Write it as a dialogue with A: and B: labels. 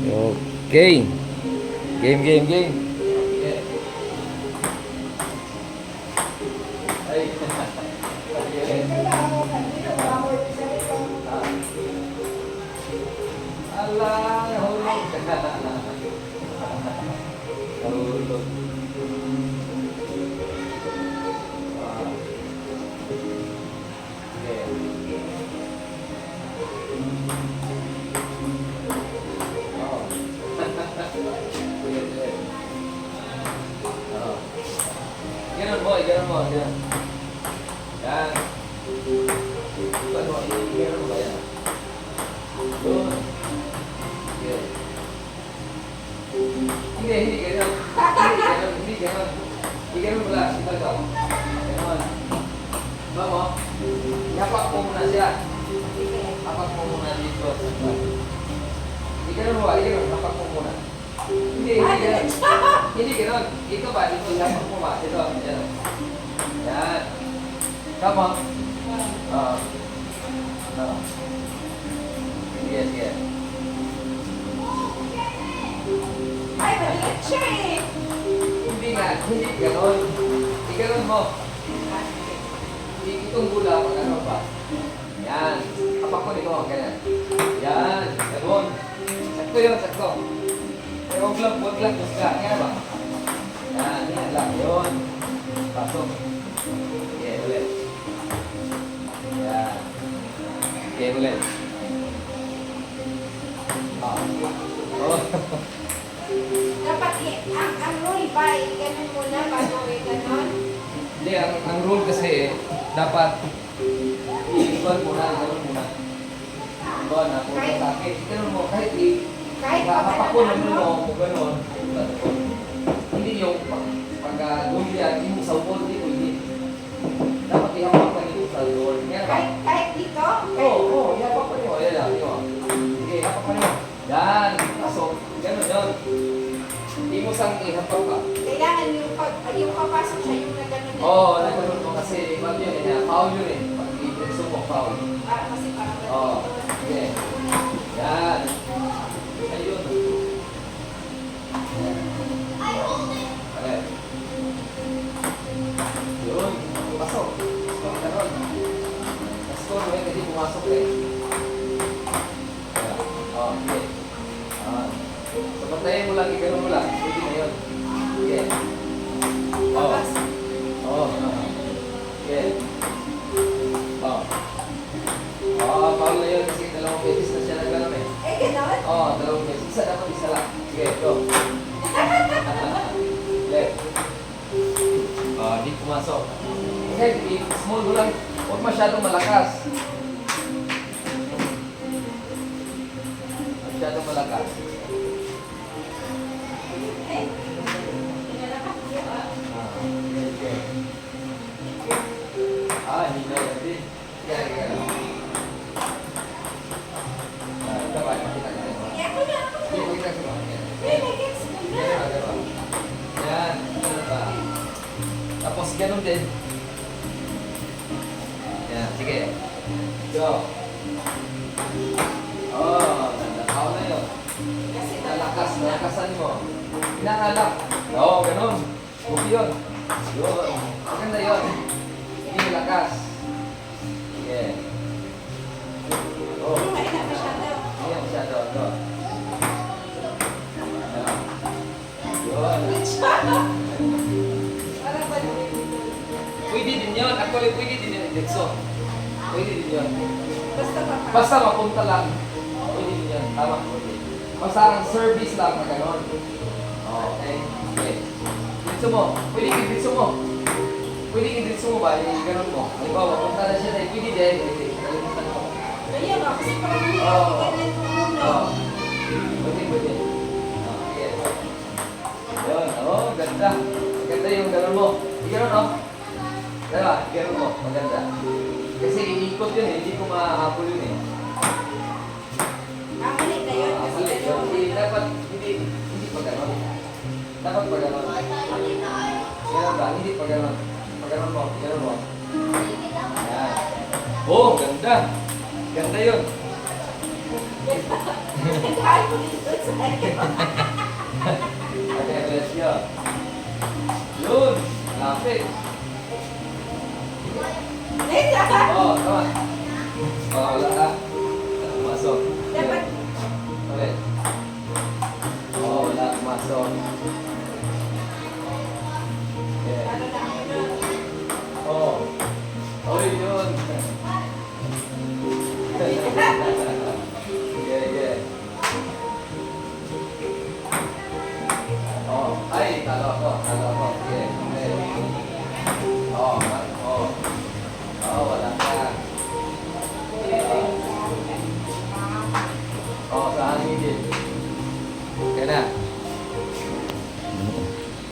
A: Okay. Game, game, game. Ay. Allah, nahulog. Nahulog. Ganun mo, ganun. Yan. Ganun mo, ganun mo ba yan? Good. Good. Hindi ganun. Hindi ganun. Hindi ganun pala. Ito ko. Ganun. Ba mo? Yapak mo muna siya. Yapak mo muna dito. Hindi ganun mo ba? Hindi ganun. Yapak mo muna. Hindi ganun. Hindi ganun. Ito ba? Ito yapak mo ba? Ito. Yan. Yan. Come on. Sige, sige.
B: Ay, maliit siya eh.
A: Hindi nga. Hindi ganun. Hindi ganun mo. Itong gula pag ano pa. Yan. Kapak ko dito. Ganyan. Yan. Ganun. Sakto yun. Sakto. Pero huwag lang. Busga. Yan ba? Yan. Yan lang. Yun. Pasok. Okay, ulit. Yan. Okay, ulit. Oh.
B: Dapat ang rule ba, ganun muna bago ganun?
A: Hindi, ang rule kasi dapat i-iwan muna, ganun muna. Iwan na, kung sakit, ganun mo, kahit kapakunan mo, ganun. Hindi yung pag-lumbiyan, hindi mo sa upon, hindi pwede. Dapat ihapak ka dito sa door.
B: Kahit dito?
A: Oo, ihapak pa niyo. Ayan lang, yun. Sige, ihapak pa niyo. Yan, pasok. Ganun yun. Hindi mo sang ihapak ka.
B: Kailangan yung papasok siya yung nagano.
A: Oo, nagkaroon mo kasi pag yun eh, foul yun eh. Pag i-preso mo, foul.
B: Kasi parang
A: Oo, sige. Yan. Ayun. Okay. Yun, pasok. Pasok ka ron. Pasok mo yun, hindi pumasok eh. Oo, sige. So, pantayin mo lang, ganun mo lang. Pwede na yun. Sige. Oo. Oo. Sige. Oo. Oo, paano na yun kasi 2 beses na siya nagkaroon eh.
B: ganon?
A: Oo, 2 beses. Isa dapat isa lang. Sige, go. Left. Di pumasok. Okay, small mo lang. Huwag masyadong malakas. Masyadong malakas. Hindi na yan din. Yan. Ito ba? Makita ka rin. Hindi, makita ka ba? Yan. Ano ba? Tapos ganun din. Yan. Sige. Go. Nakaw na yun. Nalakasan mo. Hinahalak. Oo, ganun. Huwag yun. Yun. Maganda yun. Hindi lakas. Sige. Oh. Hindi masyado. Go. Yun. Pwede din yun. Actually, pwede din yun. Pwede din yun. Basta mapunta lang. Pwede din yun. Tama. Pwede. Basta ang service lang na gano'n. Okay. Okay. Dito mo. Pwede i-dritso mo. Pwede i-dritso mo ba? Gano'n mo. Halimbawa, punta na siya. Pwede din. Pwede. Kalimutan mo.
B: Ayun, kasi parang hindi
A: Pwede. Okay. Yun. Ganda. Ganda yung gano'n mo. Gano'n, no? Diba? Gano'n mo. Maganda. Kasi iikot yun eh. Hindi ko mahabol yun eh.
B: Mali na yun.
A: Mali. Dapat hindi pa gano'n. Dapat pa gano'n. Gano'n ba? Hindi pa gano'n. Pa gano'n mo. Ayan. Oh, ganda. Ganda yun.
B: Nagkain mo dito sa'yo.
A: Okay, bless you. Yun! Lapit!
B: Nita!
A: Oo, tama. Wala ka. Pumasok.
B: Dapat,
A: Ulit. Oo, wala. Pumasok. Yeah.
B: ano na, ano.
A: Oo. Oh, yun.